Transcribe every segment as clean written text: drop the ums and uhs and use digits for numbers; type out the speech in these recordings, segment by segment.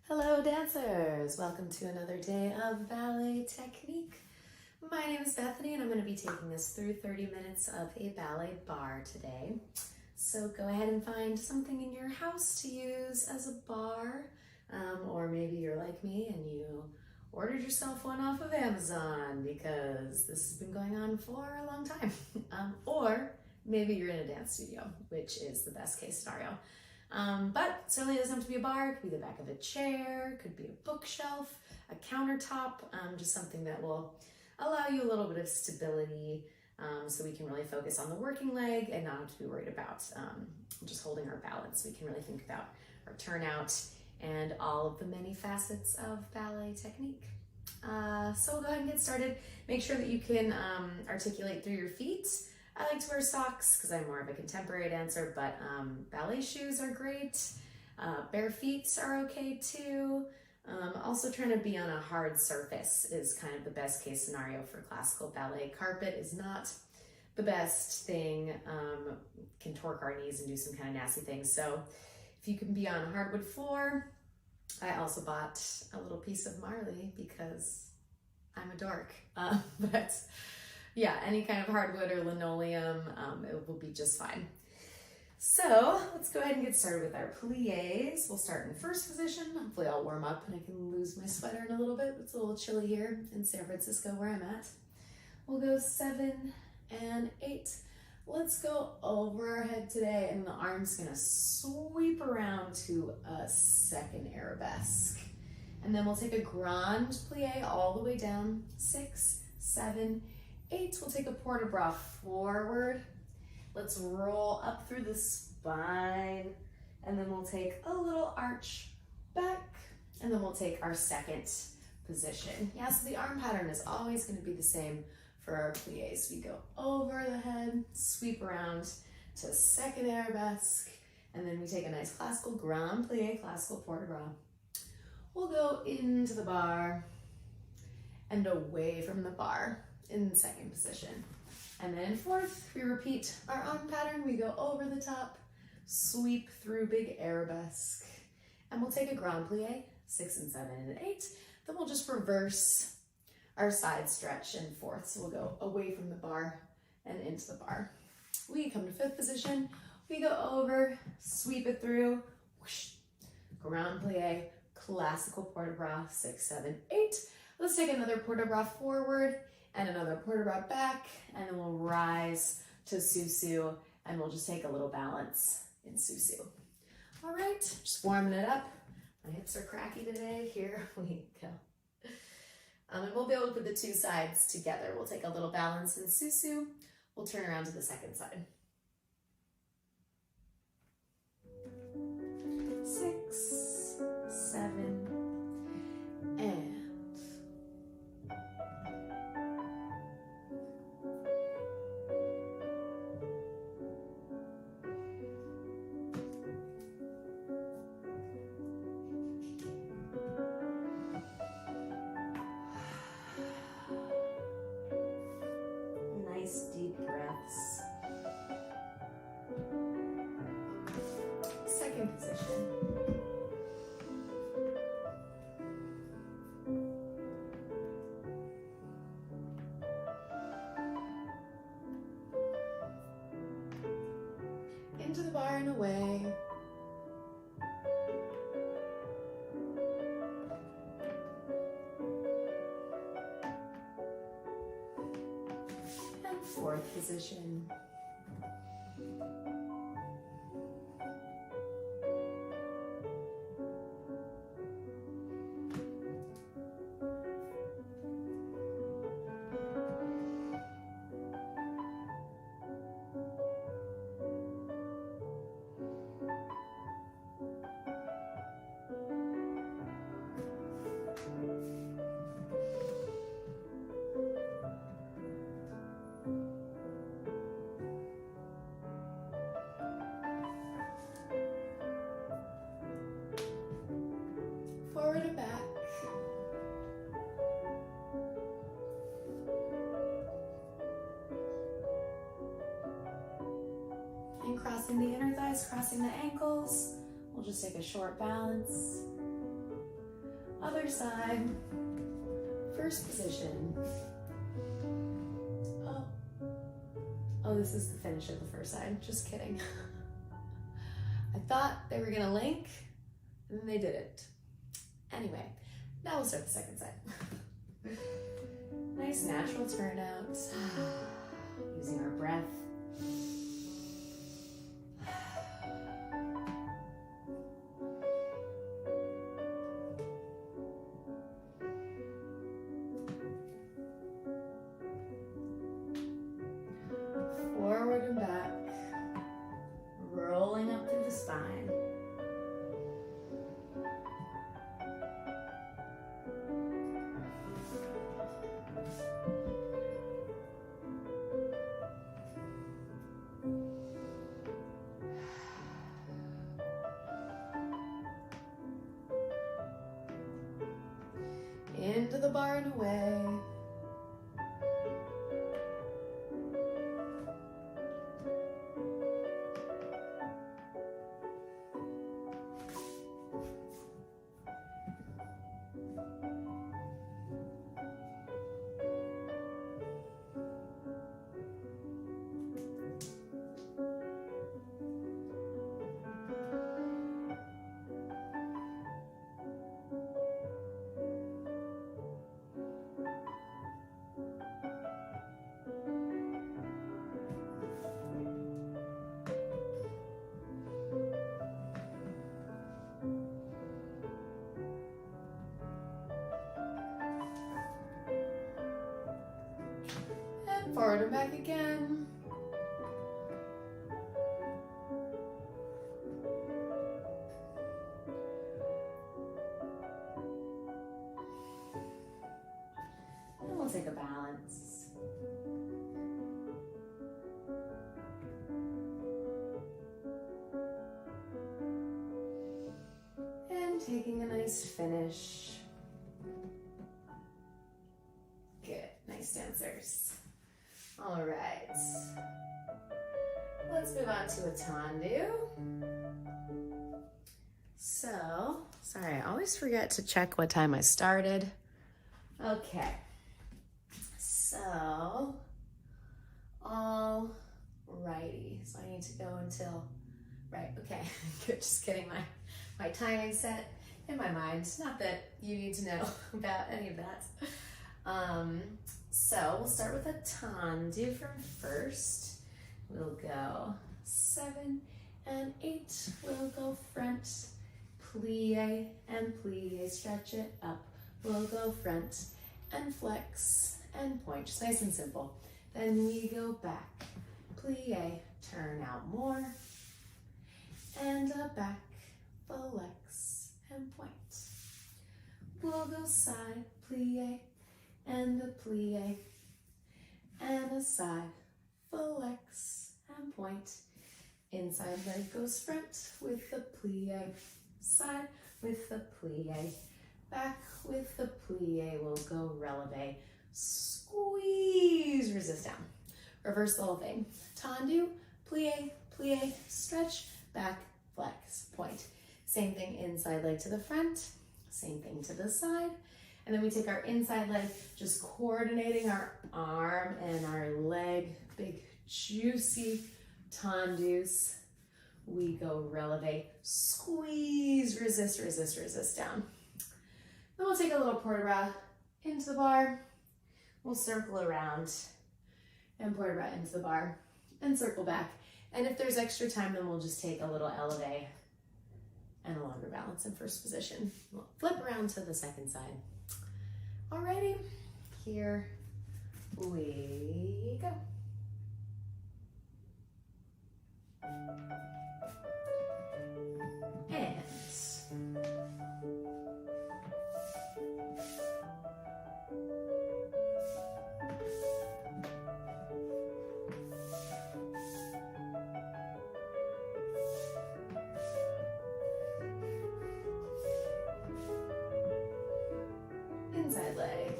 Hello dancers! Welcome to another day of Ballet Technique. My name is Bethany and I'm going to be taking us through 30 minutes of a ballet bar today. So go ahead and find something in your house to use as a bar, or maybe you're like me and you ordered yourself one off of Amazon because this has been going on for a long time. Or maybe you're in a dance studio, which is the best case scenario. But certainly it doesn't have to be a bar. It could be the back of a chair, it could be a bookshelf, a countertop, just something that will allow you a little bit of stability, so we can really focus on the working leg and not have to be worried about just holding our balance. We can really think about our turnout and all of the many facets of ballet technique. So we'll go ahead and get started. Make sure that you can articulate through your feet. I like to wear socks because I'm more of a contemporary dancer, but ballet shoes are great. Bare feet are okay too. Also trying to be on a hard surface is kind of the best case scenario for classical ballet. Carpet is not the best thing. Can torque our knees and do some kind of nasty things. So if you can be on a hardwood floor, I also bought a little piece of Marley because I'm a dork. But yeah, any kind of hardwood or linoleum, it will be just fine. So let's go ahead and get started with our pliés. We'll start in first position. Hopefully I'll warm up and I can lose my sweater in a little bit. It's a little chilly here in San Francisco where I'm at. We'll go 7 and 8. Let's go over our head today and the arm's gonna sweep around to a second arabesque. And then we'll take a grand plie all the way down, 6, 7, 8, we'll take a port de bras forward. Let's roll up through the spine, and then we'll take a little arch back, and then we'll take our second position. Yeah, so the arm pattern is always going to be the same for our pliés. We go over the head, sweep around to second arabesque, and then we take a nice classical grand plie, classical port de bras. We'll go into the bar and away from the bar in the second position. And then in fourth, we repeat our arm pattern. We go over the top, sweep through big arabesque, and we'll take a grand plie, 6 and 7 and 8. Then we'll just reverse our side stretch in fourth. So we'll go away from the bar and into the bar. We come to fifth position. We go over, sweep it through, whoosh, grand plie, classical port de bras, 6, 7, 8. Let's take another port de bras forward and another port de bras back, and then we'll rise to susu, and we'll just take a little balance in susu. All right, just warming it up. My hips are cracky today. Here we go. And we'll be able to put the two sides together. We'll take a little balance in susu. We'll turn around to the second side. 6, 7, and deep breaths. Second position. Into the bar and away. Fourth position. Forward and back. And crossing the inner thighs, crossing the ankles. We'll just take a short balance. Other side. First position. Oh, this is the finish of the first side. Just kidding. I thought they were gonna link, and they didn't. Anyway, now we'll start the second side. Nice natural turnout. Using our breath. Forward and back, rolling up through the spine. Into the bar and away. Forward and back again. And we'll take a balance. And taking a nice finish. Good, nice dancers. All right, let's move on to a tendu. So, sorry, I always forget to check what time I started. Okay, so, all righty. So I need to go until, right, okay, good, just getting my timing set in my mind. Not that you need to know about any of that. So we'll start with a tendu from first. We'll go 7 and 8. We'll go front, plie and plie, stretch it up. We'll go front and flex and point, just nice and simple. Then we go back, plie, turn out more, and a back, flex and point. We'll go side, plie, and a plie, and a side, flex, and point. Inside leg goes front with the plie, side with the plie, back with the plie, we'll go releve, squeeze, resist down. Reverse the whole thing. Tendu, plie, plie, stretch, back, flex, point. Same thing, inside leg to the front, same thing to the side. And then we take our inside leg, just coordinating our arm and our leg, big juicy tendus. We go releve, squeeze, resist, resist, resist down. Then we'll take a little port de bras into the bar. We'll circle around and port de bras into the bar and circle back. And if there's extra time, then we'll just take a little eleve and a longer balance in first position. We'll flip around to the second side. Alrighty, here we go. And inside leg.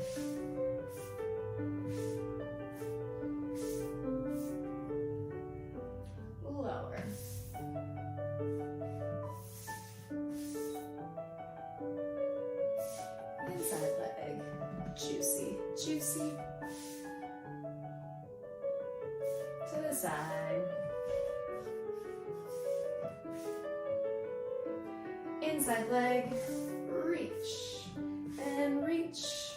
Lower. juicy. To the side. Inside leg, reach and reach,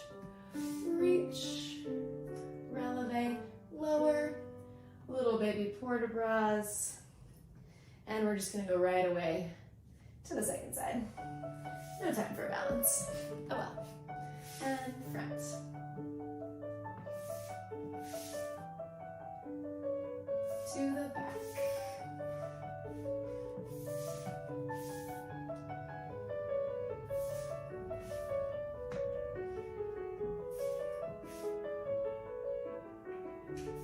reach, releve, lower, little baby port de bras, and we're just gonna go right away to the second side. No time for balance. Oh well. And front. To the back.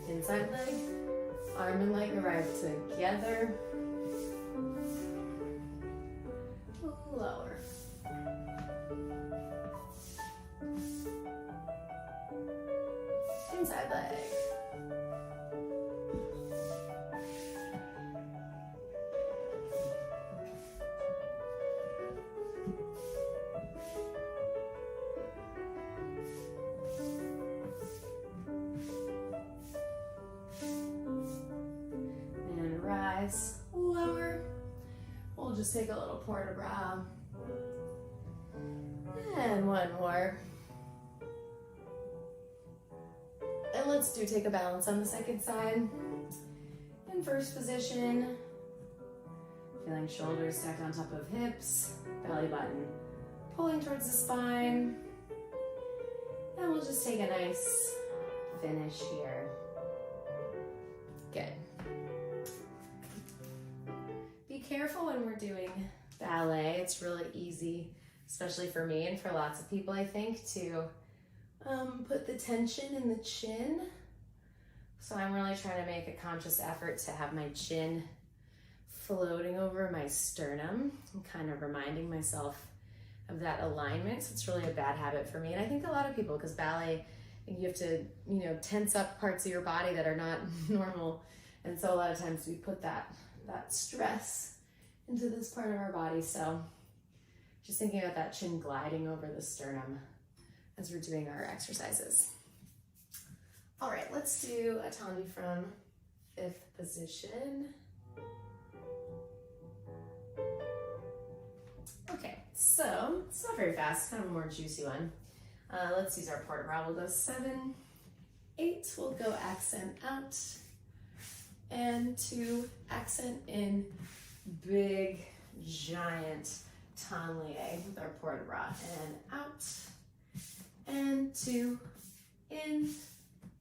Inside leg, arm and leg arrive together. Lower. Inside leg. And rise, lower. We'll just take a little port de bras. And one more. And let's take a balance on the second side. In first position, feeling shoulders stacked on top of hips, belly button pulling towards the spine. And we'll just take a nice finish here. Good. Be careful when we're doing ballet. It's really easy, especially for me and for lots of people, I think, to put the tension in the chin. So I'm really trying to make a conscious effort to have my chin floating over my sternum. I'm kind of reminding myself of that alignment. So it's really a bad habit for me. And I think a lot of people, because ballet, you have to, tense up parts of your body that are not normal. And so a lot of times we put that stress into this part of our body. So just thinking about that chin gliding over the sternum as we're doing our exercises. All right, let's do a tendu from fifth position. Okay, so it's not very fast, kind of a more juicy one. Let's use our port de bras. We'll go 7, 8. We'll go accent out and 2, accent in, big, giant tendu with our port de bras, and out and 2, in,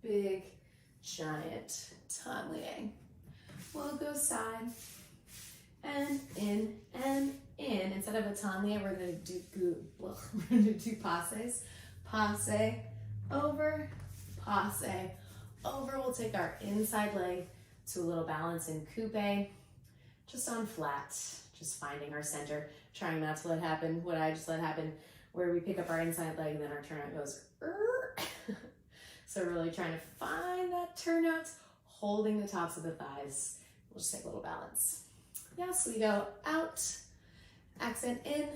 big, giant tendu. We'll go side and in and in. Instead of a tendu, we're going to do passes. Passe over, passe over. We'll take our inside leg to a little balance in coupe, just on flat, just finding our center, trying not to let happen what I just let happen, where we pick up our inside leg and then our turnout goes, so really trying to find that turnout, holding the tops of the thighs. We'll just take a little balance. Yes, we go out, accent in,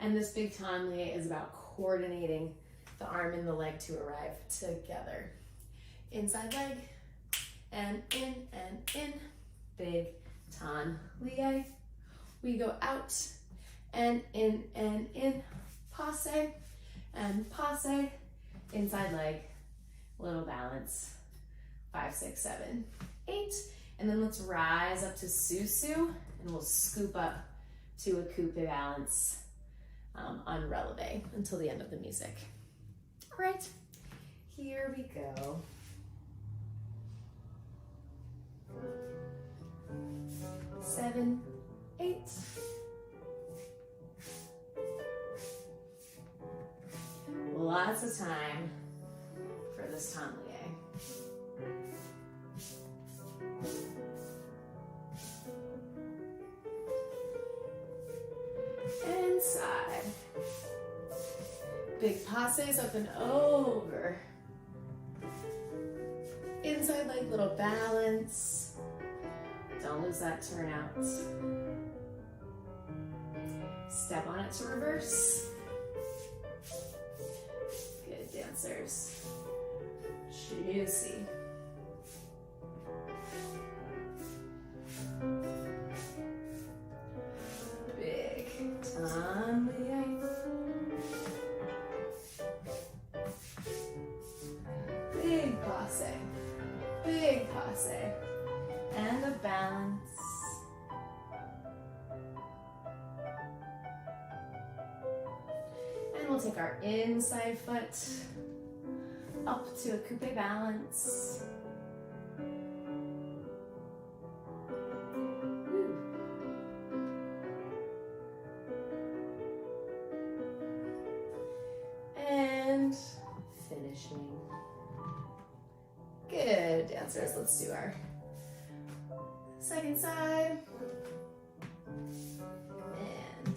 and this big tendu is about coordinating the arm and the leg to arrive together. Inside leg, and in, big tendu. We go out, and in, passe, and passe, inside leg, little balance, 5, 6, 7, 8, and then let's rise up to susu, and we'll scoop up to a coupe balance on releve until the end of the music. All right, here we go. Seven, 8. Lots of time for this tendu. Inside. Big passes up and over. Inside leg, little balance. Don't lose that turnout. Step on it to reverse. Good, dance dancers. Juicy. Big tongue. Big passe. Big passe. And a balance. And we'll take our inside foot up to a coupe balance. Woo. And finishing. Good, dancers. Let's do our second side. And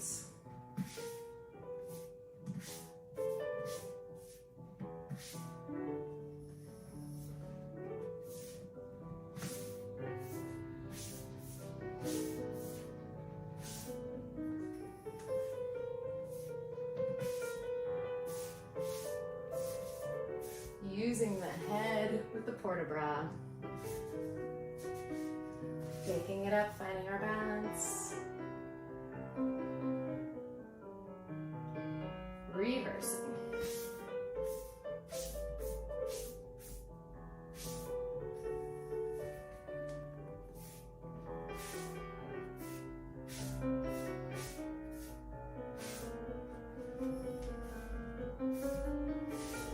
using the head with the port-de-bras. Taking it up, finding our balance. Reversing.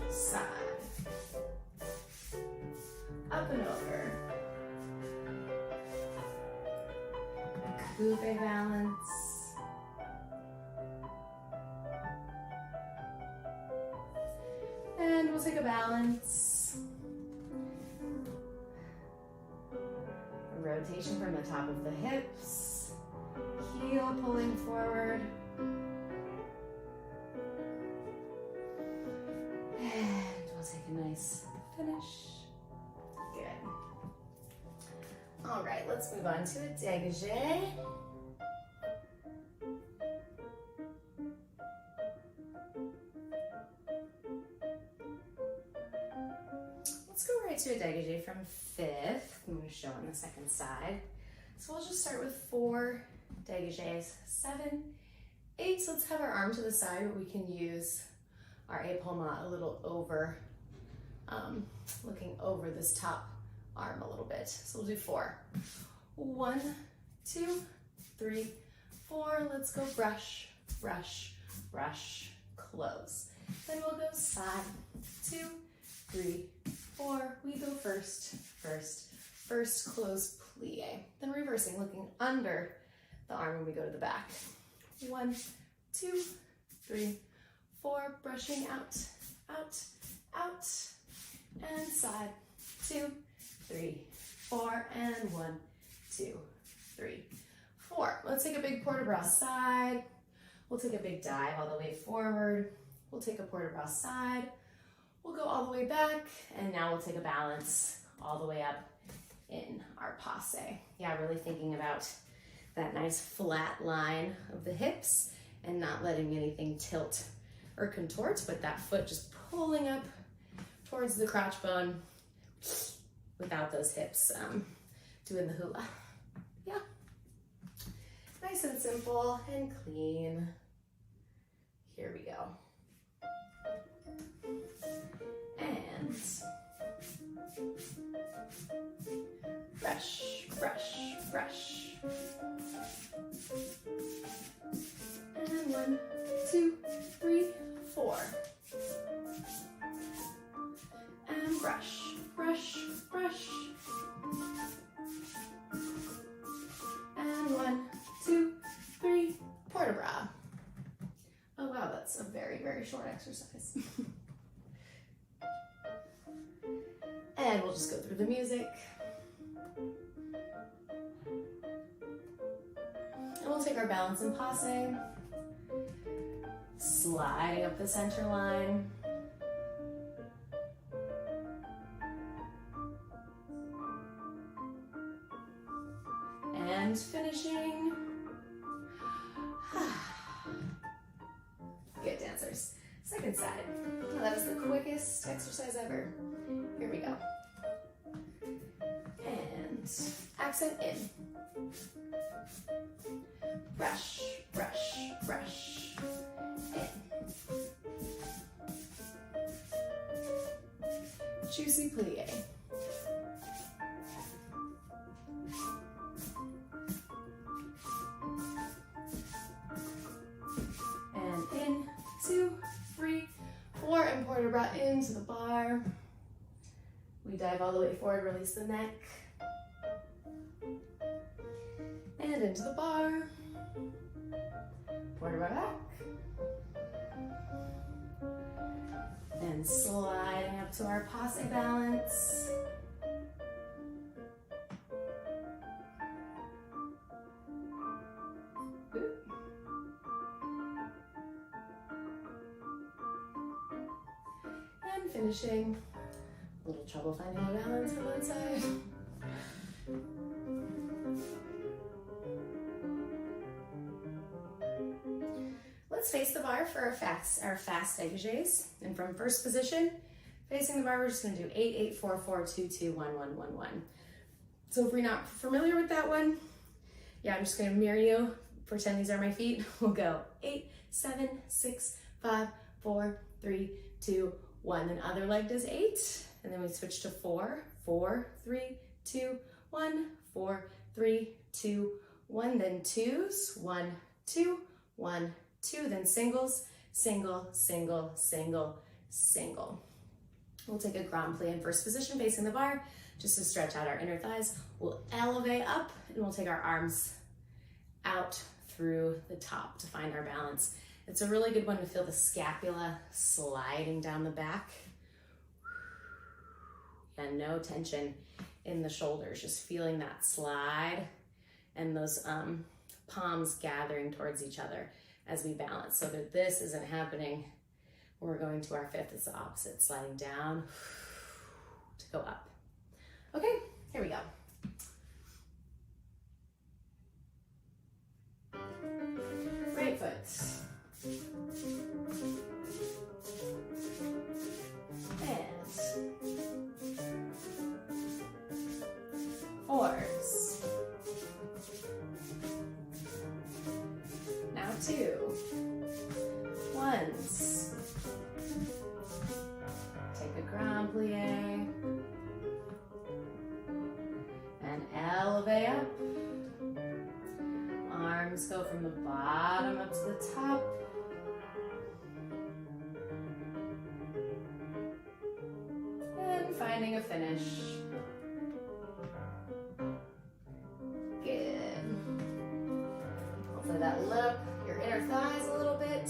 Side. Up and over. Coupe balance. And we'll take a balance. A rotation from the top of the hips. Heel pulling forward. And we'll take a nice finish. Good. All right, let's move on to a dégagé. Let's go right to a dégagé from fifth. I'm going to show on the second side. So we'll just start with 4 dégagés, 7, 8. So let's have our arm to the side where we can use our épaulement a little over, looking over this top arm a little bit. So we'll do 4. 1, 2, 3, 4. Let's go brush, brush, brush, close. Then we'll go side, 2, 3, 4. We go first, close, plie. Then reversing, looking under the arm when we go to the back. 1, 2, 3, 4. Brushing out, out, out, and side. 2, 3, 4, and 1, 2, 3, 4. Let's take a big port-de-bras side. We'll take a big dive all the way forward. We'll take a port-de-bras side. We'll go all the way back, and now we'll take a balance all the way up in our passe. Yeah, really thinking about that nice flat line of the hips and not letting anything tilt or contort, but that foot just pulling up towards the crotch bone without those hips doing the hula. Yeah. Nice and simple and clean. Here we go. And brush, brush, brush. And 1, 2, 3, 4. And brush, brush, brush. And 1, 2, 3, port-de-bras. Oh wow, that's a very, very short exercise. And we'll just go through the music. And we'll take our balance in passe. Sliding up the center line. And finishing. Good, dancers. Second side. Oh, that was the quickest exercise ever. Here we go. And accent in. Brush, brush, brush. In. Juicy plie. And in, 2, 3, 4, and port de bras into the bar. We dive all the way forward, release the neck. And into the bar. Port de bras back. And sliding up to our passe balance. And finishing. A little trouble finding a balance on one side. Let's face the bar for our fast dégagés. And from first position, facing the bar, we're just gonna do 8, 8, 4, 4, 2, 2, 1, 1, 1, 1. So if we're not familiar with that one, yeah, I'm just gonna mirror you, pretend these are my feet. We'll go 8, 7, 6, 5, 4, 3, 2, 1. Then other leg does 8. And then we switch to 4, 4, 3, 2, 1, 4, 3, 2, 1. Then twos, 1, 2, 1, 2. Then singles, single, single, single, single. We'll take a grand plie in first position facing the bar just to stretch out our inner thighs. We'll elevate up and we'll take our arms out through the top to find our balance. It's a really good one to feel the scapula sliding down the back. And no tension in the shoulders, just feeling that slide and those palms gathering towards each other as we balance, so that this isn't happening when we're going to our fifth. It's the opposite, sliding down to go up. Okay, here we go. Right foot. Fours. Now 2. Ones. Take a grand plie. And elevate up. Arms go from the bottom up to the top. And finding a finish. That lit up your inner thighs a little bit.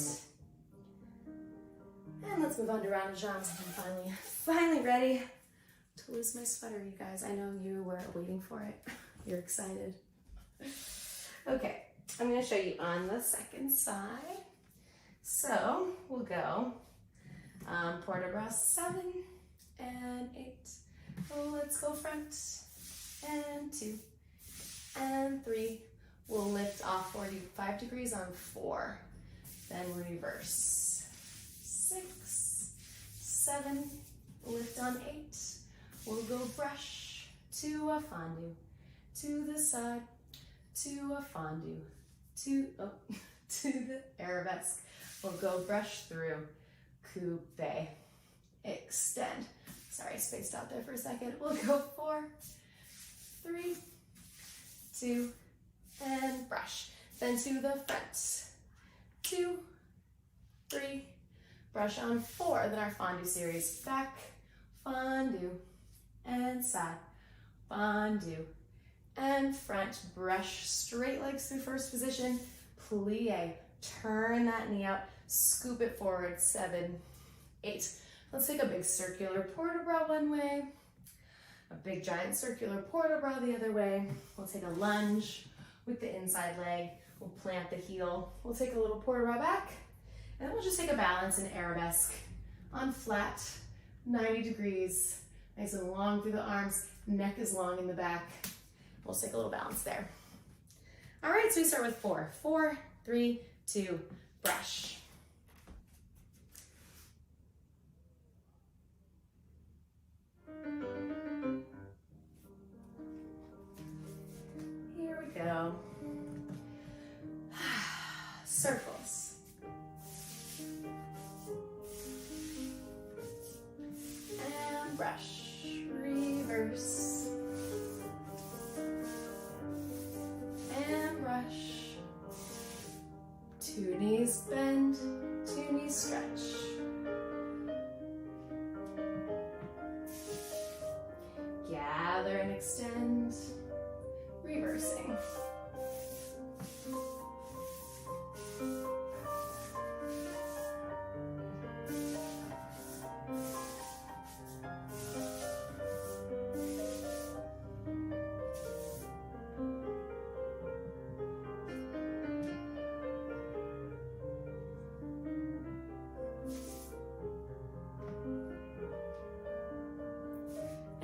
And let's move on to round of jambs. I'm finally ready to lose my sweater, you guys. I know you were waiting for it. You're excited. Okay, I'm gonna show you on the second side. So we'll go port de bras 7 and 8. Oh, let's go front and 2 and 3. We'll lift off 45 degrees on 4, then reverse. 6, 7, lift on 8. We'll go brush to a fondue, to the side, to a fondue, to the arabesque. We'll go brush through, coupe, extend. Sorry, I spaced out there for a second. We'll go 4, 3, 2, and brush. Then to the front. 2, 3, brush on 4. Then our fondue series. Back, fondue, and side, fondue, and front. Brush straight legs through first position. Plie. Turn that knee out. Scoop it forward. 7, 8. Let's take a big circular port de bras one way. A big giant circular port de bras the other way. We'll take a lunge with the inside leg. We'll plant the heel. We'll take a little port de bras back, and then we'll just take a balance in arabesque on flat, 90 degrees, nice and long through the arms, neck is long in the back. We'll take a little balance there. All right, so we start with 4. 4, 3, 2, brush. rush, reverse, and rush. 2 knees bend, 2 knees stretch. Gather and extend, reversing.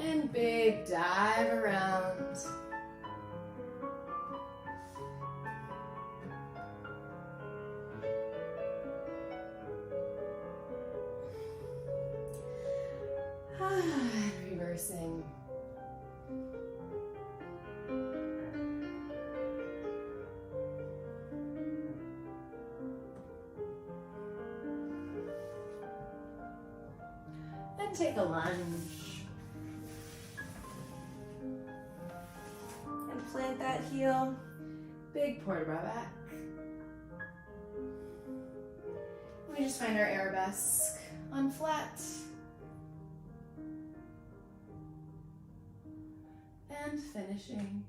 And big dive around. Reversing. And take a lunge. And plant that heel. Big port bra back. We just find our arabesque on flat. And finishing.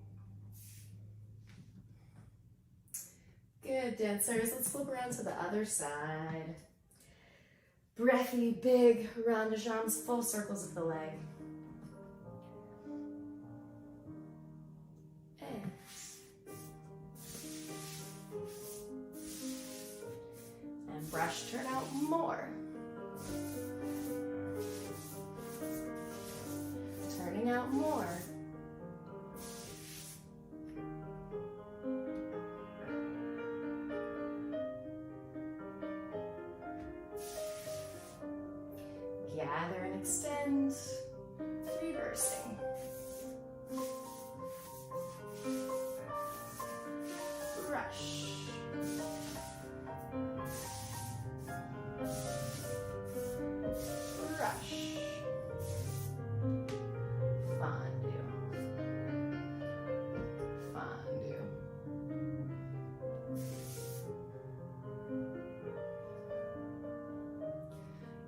Good, dancers. Let's flip around to the other side. Breathy, big round de jambes, full circles of the leg. And brush, turn out more. Turning out more. Gather and extend, reversing. Rush. Rush. Fondue. Fondue.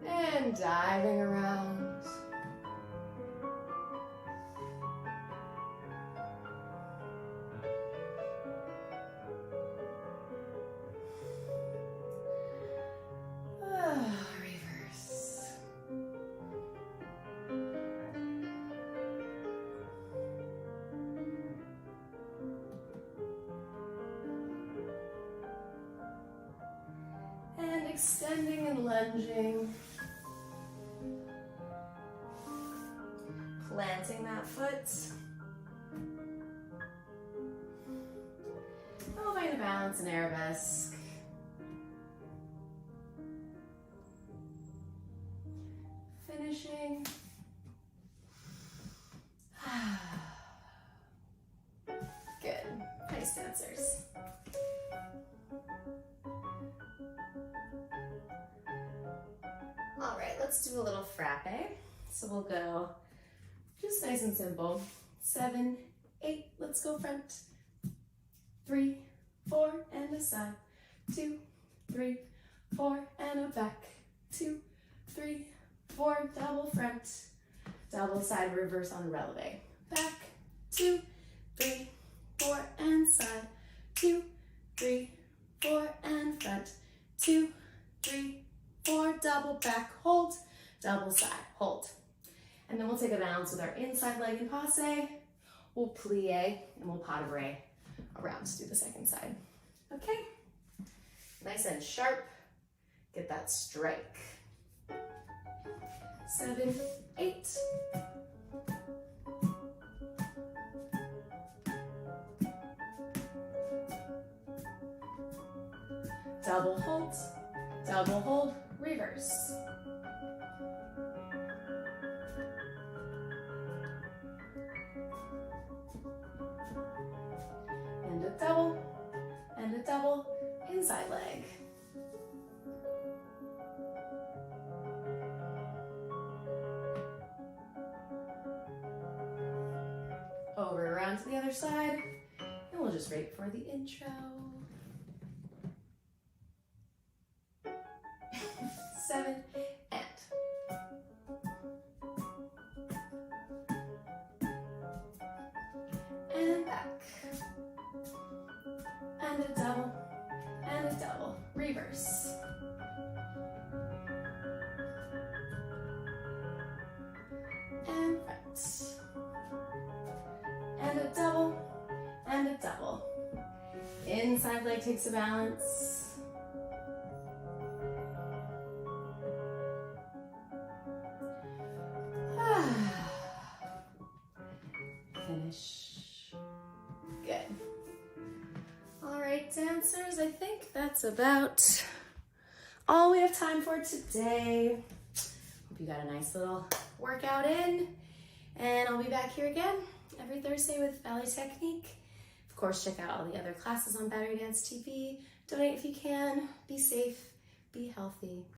And diving around. Reverse. And extending and lunging. Planting that foot. We'll find a balance in arabesque. Finishing. Good. Nice, dancers. All right, let's do a little frappe. So we'll go just nice and simple. 7, 8, let's go front. 3, 4, and a side. 2, 3, 4, and a back. 2, 3, 4, double front. Double side reverse on releve. Back. 2, 3, 4, and side. 2, 3, 4, and front. 2, 3, 4, double back, hold. Double side, hold. And then we'll take a balance with our inside leg in passe. We'll plie and we'll pas de bras around to do the second side. Okay, nice and sharp. Get that strike. 7, 8. Double hold, reverse. And a double, inside leg. around to the other side, and we'll just wait for the intro. 7, and back, and a double, reverse, and front, and a double, inside leg takes a balance. Finish. Good. All right, dancers, I think that's about all we have time for today. Hope you got a nice little workout in, and I'll be back here again every Thursday with Ballet Technique. Of course, check out all the other classes on Battery Dance TV. Donate if you can. Be safe. Be healthy.